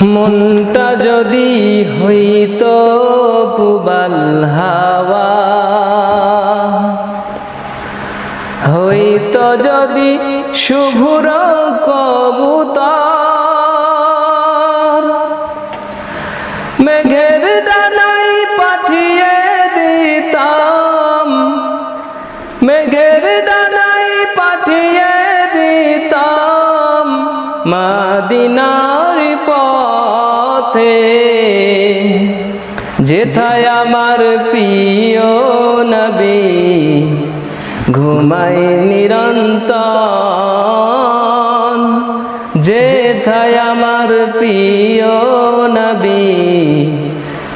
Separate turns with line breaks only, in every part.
মনটা যদি হইতো পুবাল হাওয়া, হইতো যদি শুভ্র কবুতর, মেঘের ডানায় পাঠিয়ে দিতাম, মেঘের ডানায় পাঠিয়ে দিতাম মদিনার পথে, যেথায় আমার প্রিয় নবী ঘুমায় নিরন্তর, যেথায় আমার প্রিয় নবী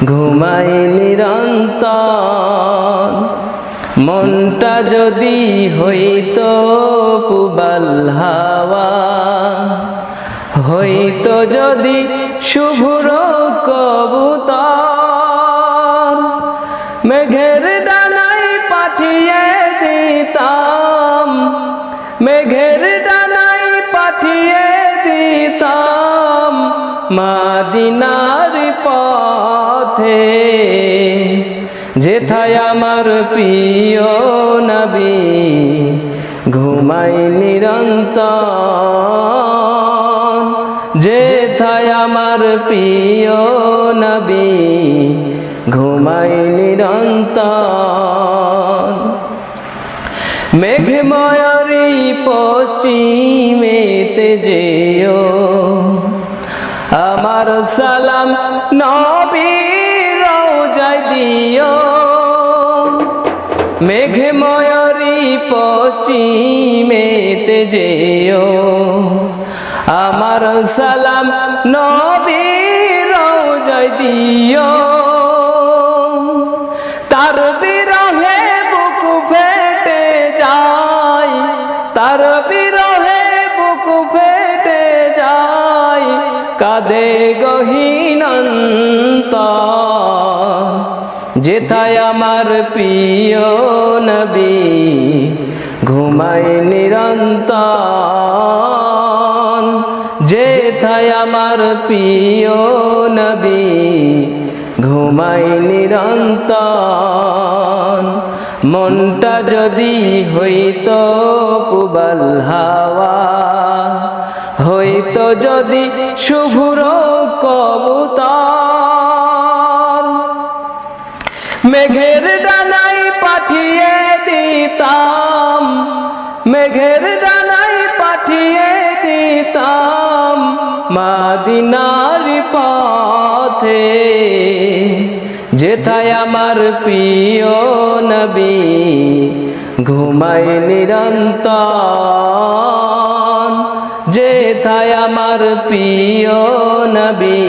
ঘুমায় নিরন্তর। মনটা যদি হইতো পুবাল হাওয়া, হইতো যদি শুভ্র কবুতর, মেঘের ডানায় পাঠিয়ে দিতাম, মেঘের ডানায় পাঠিয়ে দিতাম মদিনার পথে, যেথায় আমার প্রিয় নবী ঘুমায় নিরন্তর, যেথায় আমার প্রিয় নবী ঘুমায় নিরন্তর। মেঘময়ূরী পশ্চিমেতে যেও, আমার সালাম নবীর রওজায় দিও। মেঘময়ূরী পশ্চিমেতে যেও, আমার সালাম নবীর রওজায় দিও। তার বিরহে বুক ফেটে যায়, তার বিরহে বুক ফেটে যায়, কাঁদে গহীন অন্তর, যেথায় আমার প্রিয় নবী ঘুমায় নিরন্তর, যেথায় আমার প্রিয় নবী ঘুমায় নিরন্তর। মনটা যদি হইতো পুবাল হাওয়া, হইতো যদি শুভ্র কবুতর, মেঘের ডানায় পাঠিয়ে দিতাম, মেঘের ডানায় পাঠিয়ে দিতাম মদিনার পথে, যেথায় আমার প্রিয় নবী ঘুমায় নিরন্তর, যেথায় আমার প্রিয় নবী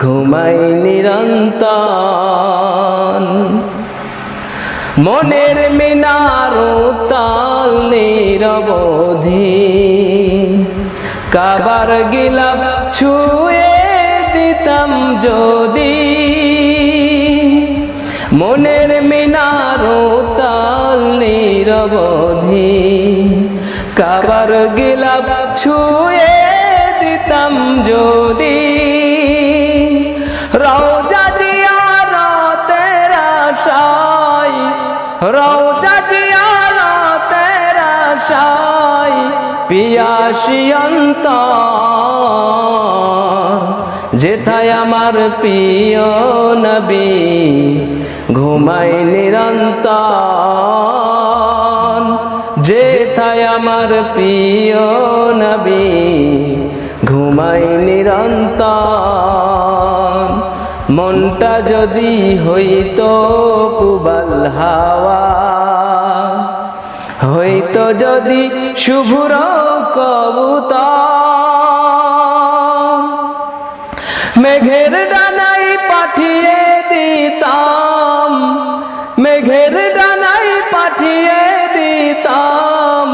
ঘুমায় নিরন্তর। মনের মিনার তাল নিরবধি, কাবার গিলাফ ছুঁয়ে দিতাম যদি, মনের মিনার তাল নিরবধি, কাবার গিলাফ ছুঁয়ে দিতাম যদি। রওজা জিয়ারতের আশায়, রওজা জিয়ারতের আশায় পিয়াসী অন্তর, যেথায় আমার প্রিয় নবী ঘুমায় নিরন্তর, যেথায় আমার প্রিয় নবী ঘুমায় নিরন্তর। মনটা যদি হইতো পুবাল হাওয়া, হইতো যদি শুভ্র কবুতর, মেঘের ডানায় পাঠিয়ে দিতাম, মেঘের ডানায় পাঠিয়ে দিতাম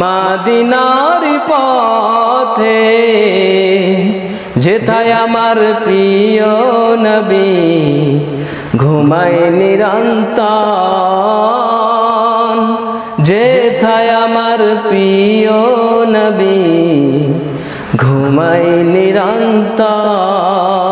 মদিনার পথে, যেথায় আমার প্রিয় নবী ঘুমায় নিরন্তর, যেথায় আমার প্রিয় নবী ঘুমাই নিরন্তর।